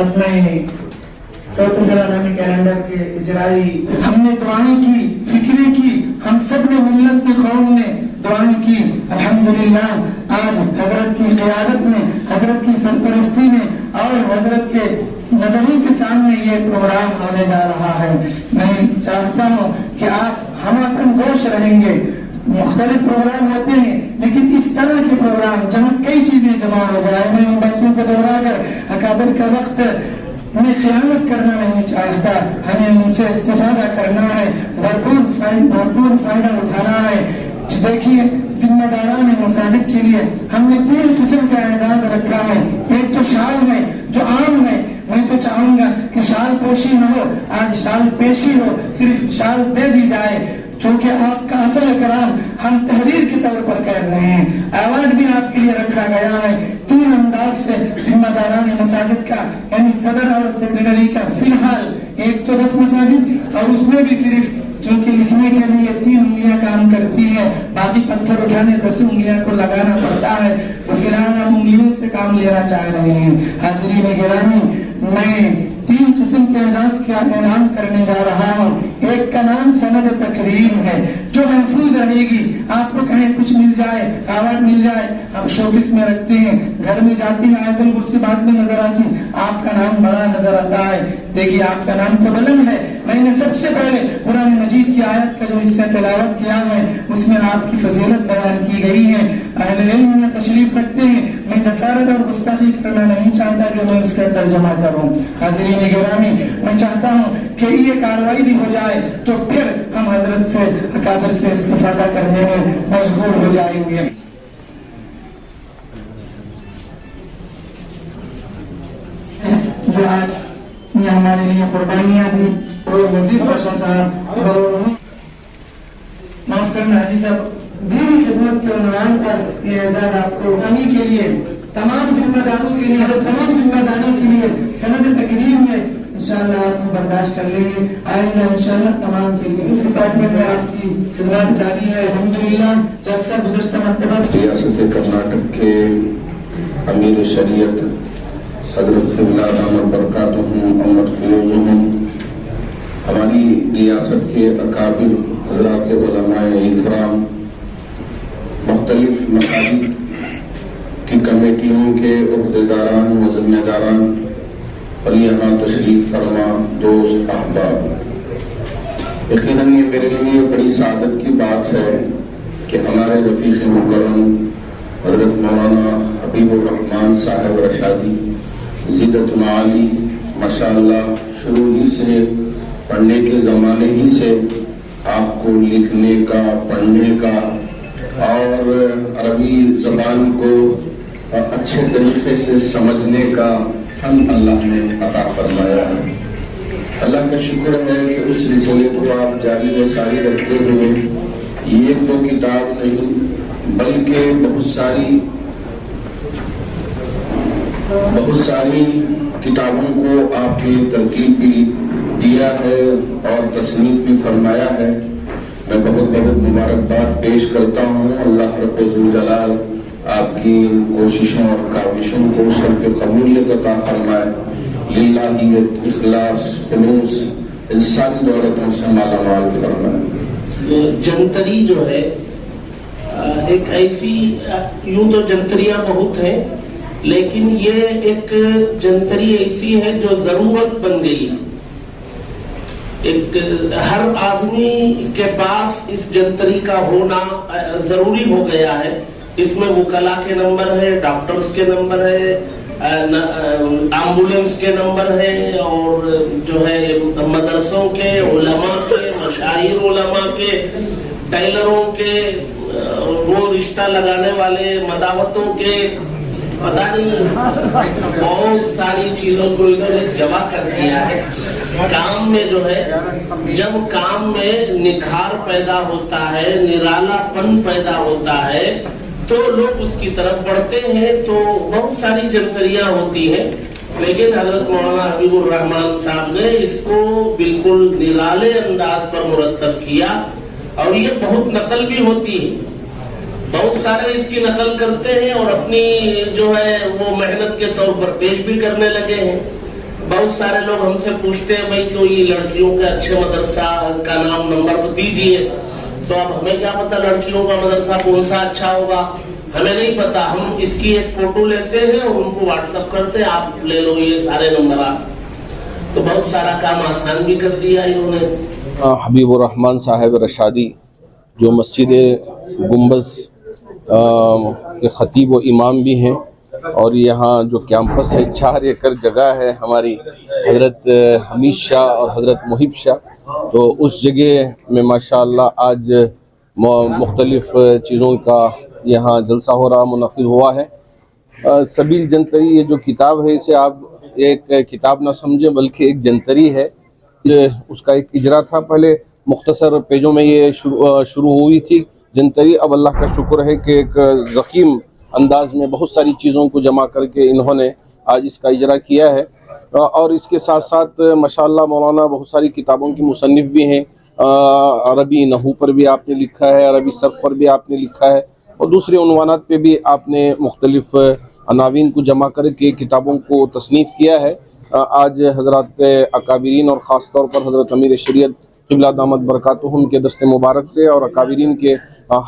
اب میں سعودی عرب کیلنڈر کے اجرائی ہم نے دعائیں کی، فکریں کی، ہم سب نے ملت کے قوم نے دعائیں کی. الحمدللہ آج حضرت کی قیادت میں، حضرت کی سرپرستی میں اور حضرت کے نظروں کے سامنے یہ پروگرام ہونے جا رہا ہے. میں چاہتا ہوں کہ آپ ہم اپن گوش رہیں گے. مختلف پروگرام ہوتے ہیں لیکن اس طرح کے پروگرام جہاں کئی چیزیں جمع ہو جائے، میں ان باتوں کو دوہرا کر اکابر کا وقت میں خیانت کرنا نہیں چاہتا. ہمیں ان سے استفادہ کرنا ہے، بھرپور فائدہ اٹھانا ہے. دیکھیے ذمہ داران مساجد کے لیے ہم نے 3 قسم کا اعزاز رکھا ہے. ایک تو شال ہے جو عام ہے. میں تو چاہوں گا کہ شال پوشی نہ ہو، آج شال پیشی ہو، صرف شال دے دی جائے. چونکہ آپ کا اصل اکرام ہم تحریر کے طور پر کہہ رہے ہیں. ایوارڈ بھی آپ کے لیے رکھا گیا ہے 3 انداز سے ذمہ داران مساجد کا، یعنی صدر اور سیکریٹری کا. فی الحال ایک تو 10 مساجد اور اس میں بھی صرف چونکہ لکھنے کے لیے 3 انگلیاں کام کرتی ہے، باقی پتھر اٹھانے 10 انگلیاں کو لگانا پڑتا ہے. تو فی الحال ہم انگلیوں سے کام لینا چاہ رہے ہیں. حاضرین گرامی، میں 3 قسم کے اعزاز کا اعلان کرنے جا رہا ہوں. ایک کا نام سند تکریم ہے جو محفوظ رہے گی. آپ کو کہیں کچھ مل جائے، ایوارڈ مل جائے، ہم شوکیس میں رکھتے ہیں، گھر میں جاتی ہیں آیت الکرسی بعد میں نظر آتی، آپ کا نام بڑا نظر آتا ہے. دیکھیے آپ کا نام تو بلند ہے. میں نے سب سے پہلے قرآن مجید کی آیت کا جو اس سے تلاوت کیا ہے اس میں آپ کی فضیلت بیان کی گئی ہے. اہل علم میں تشریف رکھتے ہیں. میں جسارت اور گستاخی کرنا نہیں چاہتا کہ میں اس کا ترجمہ کروں. حاضرین گرامی، میں چاہتا ہوں کہ یہ کاروائی بھی ہو جائے تو پھر ہم حضرت سے اکابر سے استفادہ کرنے میں مشغول ہو جائیں گے. جو آج یہ ہمارے لیے قربانیاں دی اور وزیر بادشاہ صاحب معاف کرنا حاجی صاحب دینی خدمت کے عنوان پر یہ اعزاز آپ کو اٹھانے کے لیے تمام ذمہ داروں کے لیے تمام ذمہ داروں کے لیے سند تکریم میں انشاءاللہ آپ کو برداشت کر لیں گے. آئندہ انشاءاللہ تمام کے لیے اس ڈپارٹمنٹ میں آپ کی خدمات جاری ہے. الحمدللہ جلسہ گزشتہ مرتبہ ریاست کرناٹک کے امیر شریعت حضرت قبلہ دامت برکاتہم امت فیوزہم، ہماری ریاست کے اکابر حضرات علماء اکرام، مختلف مساجد کی کمیٹیوں کے عہدیداران و ذمہ داران اور یہاں تشریف فرما دوست احباب، یقیناً یہ میرے لیے بڑی سعادت کی بات ہے کہ ہمارے رفیق مکرم حضرت مولانا حبیب الرحمان صاحب رشادی زیدت معالی ماشاءاللہ شروع ہی سے پڑھنے کے زمانے ہی سے آپ کو لکھنے کا، پڑھنے کا اور عربی زبان کو اچھے طریقے سے سمجھنے کا فن اللہ نے عطا فرمایا ہے. اللہ کا شکر ہے کہ اس سلسلے کو آپ جاری و ساری رکھتے ہوئے یہ تو کتاب نہیں بلکہ بہت ساری کتابوں کو آپ نے ترتیب بھی دیا ہے اور تصنیف بھی فرمایا ہے. میں بہت بہت مبارکباد پیش کرتا ہوں. اللہ رب ذوالجلال آپ کی کوششوں اور کاوشوں کو صرف قبولیت عطا فرمائے. للہیت، اخلاص، خلوص ان ساری دولتوں سے مالا مال فرمائے. جنتری جو ہے ایک ایسی، یوں تو جنتریاں بہت ہیں لیکن یہ ایک جنتری ایسی ہے جو ضرورت بن گئی. ایک ہر آدمی کے پاس اس جنتری کا ہونا ضروری ہو گیا ہے. اس میں وکلا کے نمبر ہے، ڈاکٹرز کے نمبر ہے، ایمبولینس کے نمبر ہے، اور جو ہے مدرسوں کے، علماء کے، مشاہیر علماء کے، ٹیلروں کے، وہ رشتہ لگانے والے، مداوتوں کے، پتہ نہیں بہت ساری چیزوں کو انہوں نے جمع کر دیا ہے. کام میں جو ہے، جب کام میں نکھار پیدا ہوتا ہے، نرالا پن پیدا ہوتا ہے تو لوگ اس کی طرف بڑھتے ہیں. تو بہت ساری جنتریاں ہوتی ہیں لیکن حضرت مولانا حبیب الرحمان صاحب نے اس کو بالکل نرالے انداز پر مرتب کیا اور یہ بہت نقل بھی ہوتی ہے. بہت سارے اس کی نقل کرتے ہیں اور اپنی جو ہے وہ محنت کے طور پر پیش بھی کرنے لگے ہیں. بہت سارے لوگ ہم سے پوچھتے ہیں بھائی کوئی لڑکیوں کے اچھے مدرسہ کا نام نمبر دیجیے، تو اب ہمیں کیا پتا لڑکیوں کا مدرسہ کون سا اچھا ہوگا، ہمیں نہیں پتا. ہم اس کی ایک فوٹو لیتے ہیں اور ان کو واٹس اپ کرتے ہیں، آپ لے لو یہ سارے نمبرات. تو بہت سارا کام آسان بھی کر دیا انہوں نے. حبیب الرحمان صاحب رشادی جو مسجد گنبد کے خطیب و امام بھی ہیں، اور یہاں جو کیمپس ہے 4 ایکڑ جگہ ہے ہماری حضرت حمید شاہ اور حضرت محب شاہ، تو اس جگہ میں ماشاءاللہ آج مختلف چیزوں کا یہاں جلسہ ہو رہا، منعقد ہوا ہے. سبیل جنتری یہ جو کتاب ہے اسے آپ ایک کتاب نہ سمجھیں بلکہ ایک جنتری ہے. اس کا ایک اجرا تھا، پہلے مختصر پیجوں میں یہ شروع ہوئی تھی جنتری. اب اللہ کا شکر ہے کہ ایک ضخیم انداز میں بہت ساری چیزوں کو جمع کر کے انہوں نے آج اس کا اجرا کیا ہے. اور اس کے ساتھ ساتھ ماشاءاللہ مولانا بہت ساری کتابوں کی مصنف بھی ہیں. عربی نحو پر بھی آپ نے لکھا ہے، عربی صرف پر بھی آپ نے لکھا ہے، اور دوسرے عنوانات پہ بھی آپ نے مختلف عناوین کو جمع کر کے کتابوں کو تصنیف کیا ہے. آج حضرات اکابرین اور خاص طور پر حضرت امیر شریعت قبلہ دامت برکاتہم کے دست مبارک سے اور اکابرین کے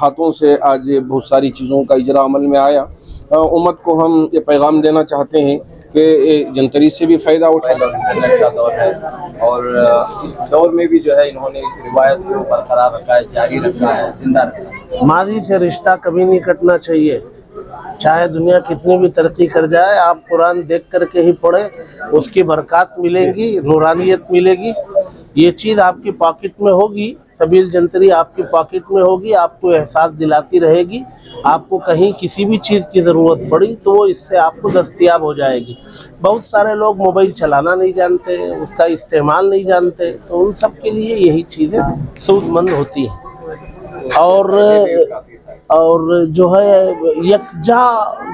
ہاتھوں سے آج بہت ساری چیزوں کا اجرا عمل میں آیا. امت کو ہم یہ پیغام دینا چاہتے ہیں کہ جنتری سے بھی فائدہ اٹھائے. کا دور ہے اور اس دور میں بھی جو ہے انہوں نے اس روایت کو برقرار رکھا ہے، جاری رکھا ہے، زندہ رکھا ہے. ماضی سے رشتہ کبھی نہیں کٹنا چاہیے. چاہے دنیا کتنی بھی ترقی کر جائے، آپ قرآن دیکھ کر کے ہی پڑھیں، اس کی برکات ملیں گی، نورانیت ملے گی. یہ چیز آپ کی پاکٹ میں ہوگی، سبیل جنتری آپ کی پاکٹ میں ہوگی، آپ کو احساس دلاتی رہے گی. آپ کو کہیں کسی بھی چیز کی ضرورت پڑی تو وہ اس سے آپ کو دستیاب ہو جائے گی. بہت سارے لوگ موبائل چلانا نہیں جانتے، اس کا استعمال نہیں جانتے، تو ان سب کے لیے یہی چیزیں سود مند ہوتی ہیں. اور جو ہے یکجا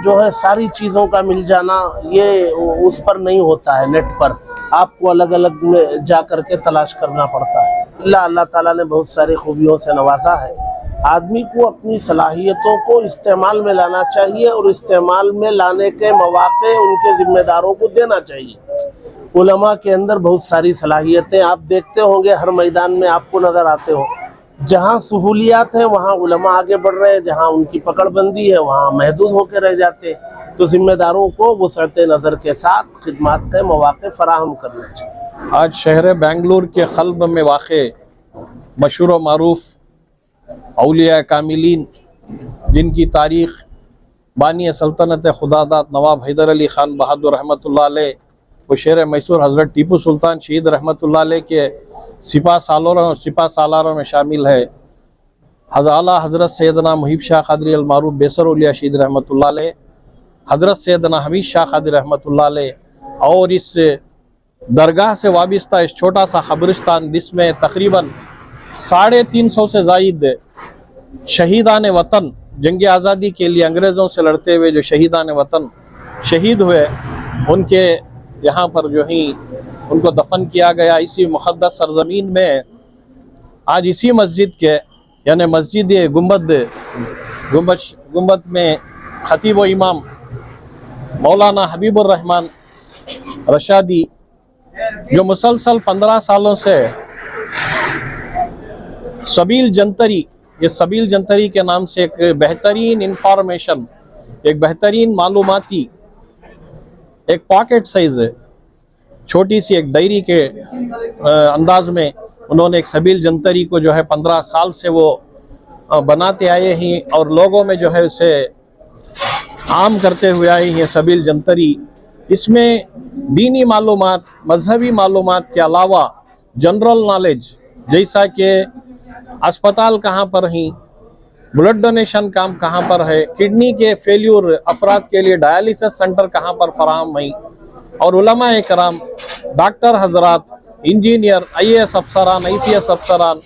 جو ہے ساری چیزوں کا مل جانا یہ اس پر نہیں ہوتا ہے. نیٹ پر آپ کو الگ الگ میں جا کر کے تلاش کرنا پڑتا ہے. اللہ تعالیٰ نے بہت ساری خوبیوں سے نوازا ہے. آدمی کو اپنی صلاحیتوں کو استعمال میں لانا چاہیے اور استعمال میں لانے کے مواقع ان کے ذمہ داروں کو دینا چاہیے. علماء کے اندر بہت ساری صلاحیتیں آپ دیکھتے ہوں گے، ہر میدان میں آپ کو نظر آتے ہوں. جہاں سہولیات ہیں وہاں علماء آگے بڑھ رہے ہیں، جہاں ان کی پکڑ بندی ہے وہاں محدود ہو کے رہ جاتے. تو ذمہ داروں کو وسعت نظر کے ساتھ خدمات کے مواقع فراہم کرنا چاہیے. آج شہر بنگلور کے قلب میں واقع مشہور و معروف اولیاء کاملین جن کی تاریخ بانی سلطنت خداداد نواب حیدر علی خان بہادر رحمۃ اللہ علیہ و شہر میسور حضرت ٹیپو سلطان شہید رحمۃ اللہ علیہ کے سپاہ سالاروں میں شامل ہے. اعلیٰ حضرت سیدنا محب شاہ قادری المعروف بیسر اولیاء شہید رحمۃ اللہ علیہ، حضرت سیدنا حمید شاہ قادری رحمۃ اللہ علیہ، اور اس درگاہ سے وابستہ اس چھوٹا سا قبرستان جس میں تقریباً 350 سے زائد شہیدان وطن جنگ آزادی کے لیے انگریزوں سے لڑتے ہوئے جو شہیدان وطن شہید ہوئے ان کے یہاں پر جو ہی ان کو دفن کیا گیا. اسی مقدس سرزمین میں آج اسی مسجد کے یعنی مسجد گنبد میں خطیب و امام مولانا حبیب الرحمان رشادی جو مسلسل 15 سالوں سے سبیل جنتری کے نام سے ایک بہترین انفارمیشن، ایک بہترین معلوماتی ایک پاکٹ سائز چھوٹی سی ایک ڈائری کے انداز میں انہوں نے ایک سبیل جنتری کو جو ہے 15 سال سے وہ بناتے آئے ہیں اور لوگوں میں جو ہے اسے عام کرتے ہوئے آئے ہیں. سبیل جنتری اس میں دینی معلومات، مذہبی معلومات کے علاوہ جنرل نالج جیسا کہ اسپتال کہاں پر ہیں، بلڈ ڈونیشن کام کہاں پر ہے، کڈنی کے فیلیور افراد کے لیے ڈائیلیسس سنٹر کہاں پر فراہم ہیں، اور علماء کرام، ڈاکٹر حضرات، انجینئر، IAS افسران، IPS افسران،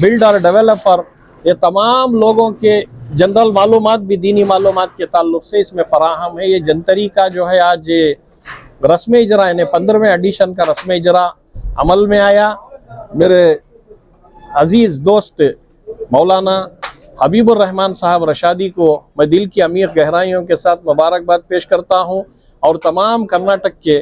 بلڈر، ڈیولپر، یہ تمام لوگوں کے جنرل معلومات بھی دینی معلومات کے تعلق سے اس میں فراہم ہے. یہ جنتری کا جو ہے آج رسم اجرا یعنی 15ویں ایڈیشن کا رسم اجرا عمل میں آیا. میرے عزیز دوست مولانا حبیب الرحمان صاحب رشادی کو میں دل کی عمیق گہرائیوں کے ساتھ مبارکباد پیش کرتا ہوں، اور تمام کرناٹک کے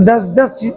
10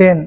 10,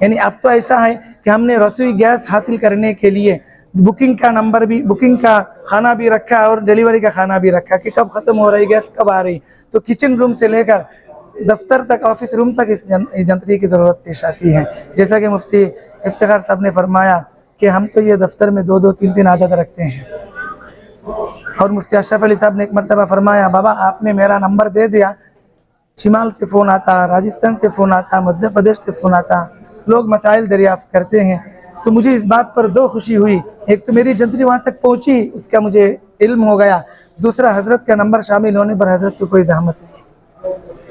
یعنی اب تو ایسا ہے کہ ہم نے رسوئی گیس حاصل کرنے کے لیے بکنگ کا نمبر بھی، بکنگ کا کھانا بھی رکھا اور ڈیلیوری کا کھانا بھی رکھا کہ کب ختم ہو رہی گیس، کب آ رہی. تو کچن روم سے لے کر دفتر تک، آفس روم تک اس جنتری کی ضرورت پیش آتی ہے. جیسا کہ مفتی افتخار صاحب نے فرمایا کہ ہم تو یہ دفتر میں 2-2 3-3 عدد رکھتے ہیں. اور مفتی اشرف علی صاحب نے ایک مرتبہ فرمایا بابا آپ نے میرا نمبر دے دیا، شمال سے فون آتا، راجستھان سے فون آتا، مدھیہ پردیش سے فون آتا، لوگ مسائل دریافت کرتے ہیں. تو مجھے اس بات پر 2 خوشی ہوئی، ایک تو میری جنتری وہاں تک پہنچی، اس کا مجھے علم ہو گیا، دوسرا حضرت کا نمبر شامل ہونے پر حضرت کو کوئی زحمت نہیں.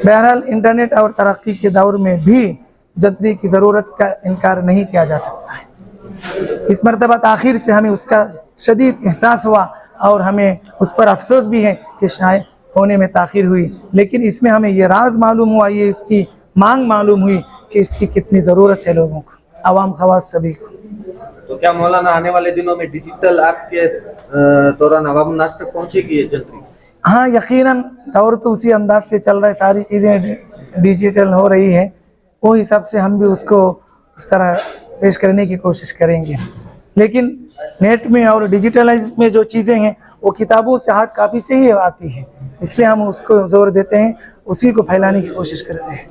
بہرحال انٹرنیٹ اور ترقی کے دور میں بھی جنتری کی ضرورت کا انکار نہیں کیا جا سکتا ہے. اس مرتبہ تاخیر سے ہمیں اس کا شدید احساس ہوا اور ہمیں اس پر افسوس بھی ہے کہ شاید ہونے میں تاخیر ہوئی، لیکن اس میں ہمیں یہ راز معلوم ہوا، یہ اس کی مانگ معلوم ہوئی کہ اس کی کتنی ضرورت ہے لوگوں کو، عوام خواص سبھی کو. تو کیا مولانا آنے والے دنوں میں ڈیجیٹل ایپ کے دوران عوام الناس تک پہنچے گی یہ جنتری؟ ہاں یقیناً، دور تو اسی انداز سے چل رہا ہے، ساری چیزیں ڈیجیٹل ہو رہی ہیں، وہ حساب سے ہم بھی اس کو اس طرح پیش کرنے کی کوشش کریں گے. لیکن نیٹ میں اور ڈیجیٹلائز میں جو چیزیں ہیں وہ کتابوں سے ہارڈ کاپی سے ہی آتی ہیں، اس لیے ہم اس کو زور دیتے ہیں، اسی کو پھیلانے کی کوشش کرتے ہیں.